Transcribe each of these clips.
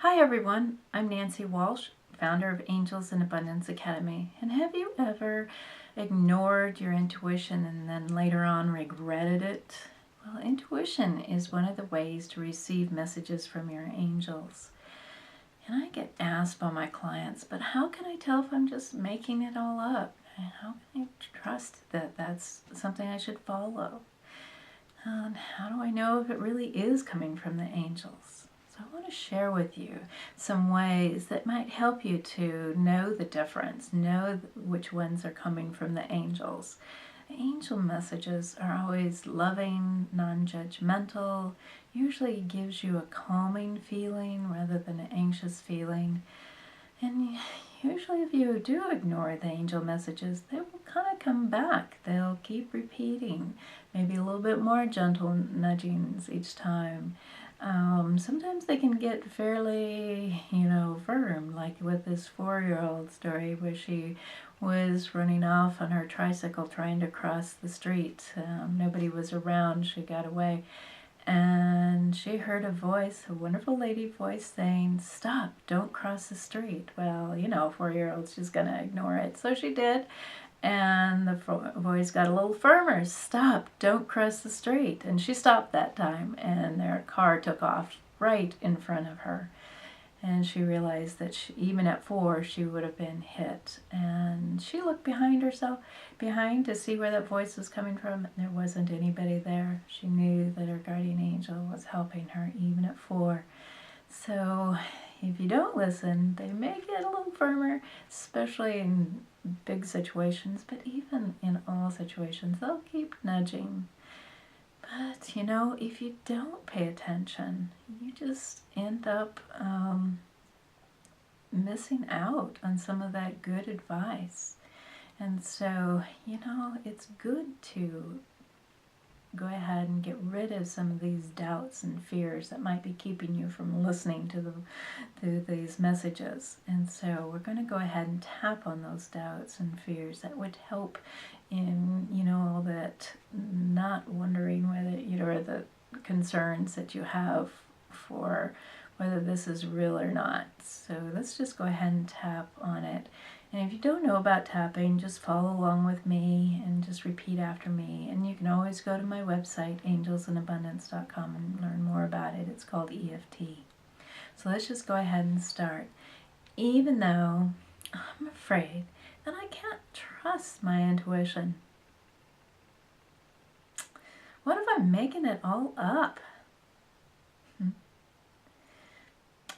Hi everyone, I'm Nancy Walsh, founder of Angels in Abundance Academy. And have you ever ignored your intuition and then later on regretted it? Well, intuition is one of the ways to receive messages from your angels. And I get asked by my clients, but how can I tell if I'm just making it all up? And how can I trust that that's something I should follow? And how do I know if it really is coming from the angels? So I want to share with you some ways that might help you to know the difference, know which ones are coming from the angels. The angel messages are always loving, non-judgmental, usually gives you a calming feeling rather than an anxious feeling. And usually if you do ignore the angel messages, they will kind of come back. They'll keep repeating, maybe a little bit more gentle nudgings each time. Sometimes they can get fairly, firm, like with this 4-year-old story where she was running off on her tricycle trying to cross the street. Nobody was around. She got away. And she heard a voice, a wonderful lady voice saying, "Stop, don't cross the street." Well, 4-year-old's just going to ignore it. So she did. And the voice got a little firmer. "Stop, don't cross the street." And she stopped that time, and their car took off right in front of her. And she realized that even at 4, she would have been hit. And she looked behind to see where that voice was coming from. And there wasn't anybody there. She knew that her guardian angel was helping her even at 4. So if you don't listen, they may get a little firmer, especially in big situations, but even in all situations, they'll keep nudging. But, if you don't pay attention, you just end up missing out on some of that good advice. And so, it's good to go ahead and get rid of some of these doubts and fears that might be keeping you from listening to these messages. And so we're going to go ahead and tap on those doubts and fears that would help in, all that not wondering whether, the concerns that you have for whether this is real or not. So let's just go ahead and tap on it. And if you don't know about tapping, just follow along with me and just repeat after me. And you can always go to my website, angelsinabundance.com, and learn more about it. It's called EFT. So let's just go ahead and start. Even though I'm afraid that I can't trust my intuition. What if I'm making it all up? I'm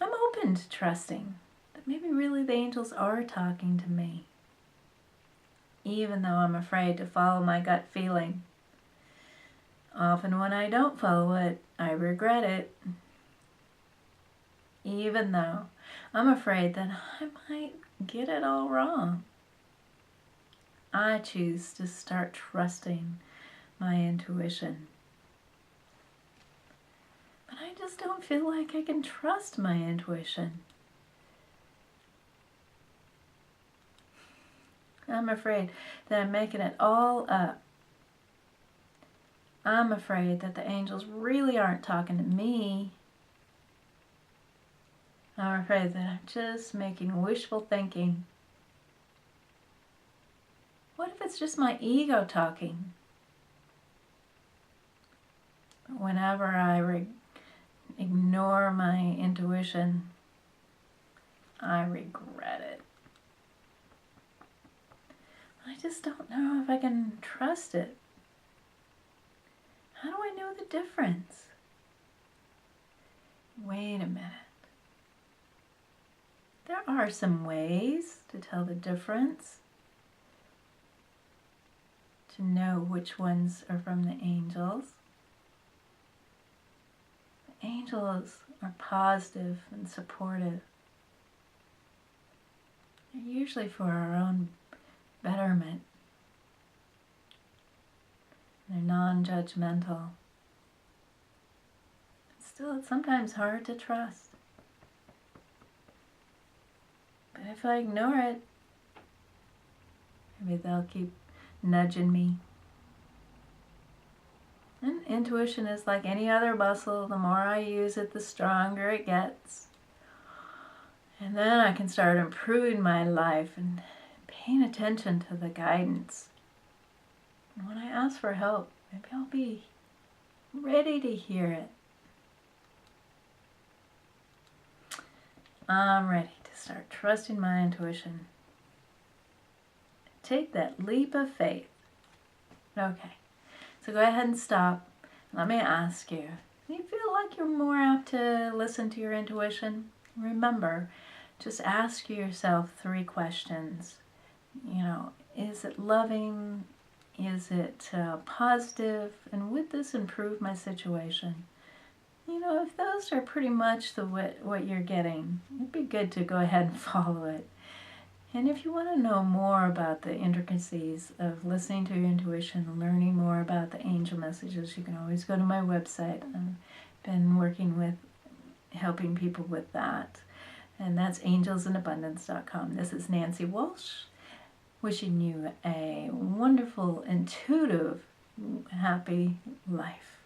open to trusting that maybe really the angels are talking to me, even though I'm afraid to follow my gut feeling. Often when I don't follow it, I regret it, even though I'm afraid that I might get it all wrong. I choose to start trusting my intuition. But I just don't feel like I can trust my intuition. I'm afraid that I'm making it all up. I'm afraid that the angels really aren't talking to me. I'm afraid that I'm just making wishful thinking. What if it's just my ego talking? But whenever I ignore my intuition, I regret it. I just don't know if I can trust it. How do I know the difference? Wait a minute. There are some ways to tell the difference, to know which ones are from the angels. The angels are positive and supportive. They're usually for our own betterment. They're non-judgmental. Still, it's sometimes hard to trust. But if I ignore it, maybe they'll keep nudging me. And intuition is like any other muscle. The more I use it, the stronger it gets. And then I can start improving my life and paying attention to the guidance. And when I ask for help, maybe I'll be ready to hear it. I'm ready to start trusting my intuition. Take that leap of faith. Okay, so go ahead and stop. Let me ask you, do you feel like you're more apt to listen to your intuition? Remember, just ask yourself 3 questions. Is it loving? Is it positive? And would this improve my situation? If those are pretty much what you're getting, it'd be good to go ahead and follow it. And if you want to know more about the intricacies of listening to your intuition, learning more about the angel messages, you can always go to my website. I've been working with helping people with that. And that's angelsinabundance.com. This is Nancy Walsch, wishing you a wonderful, intuitive, happy life.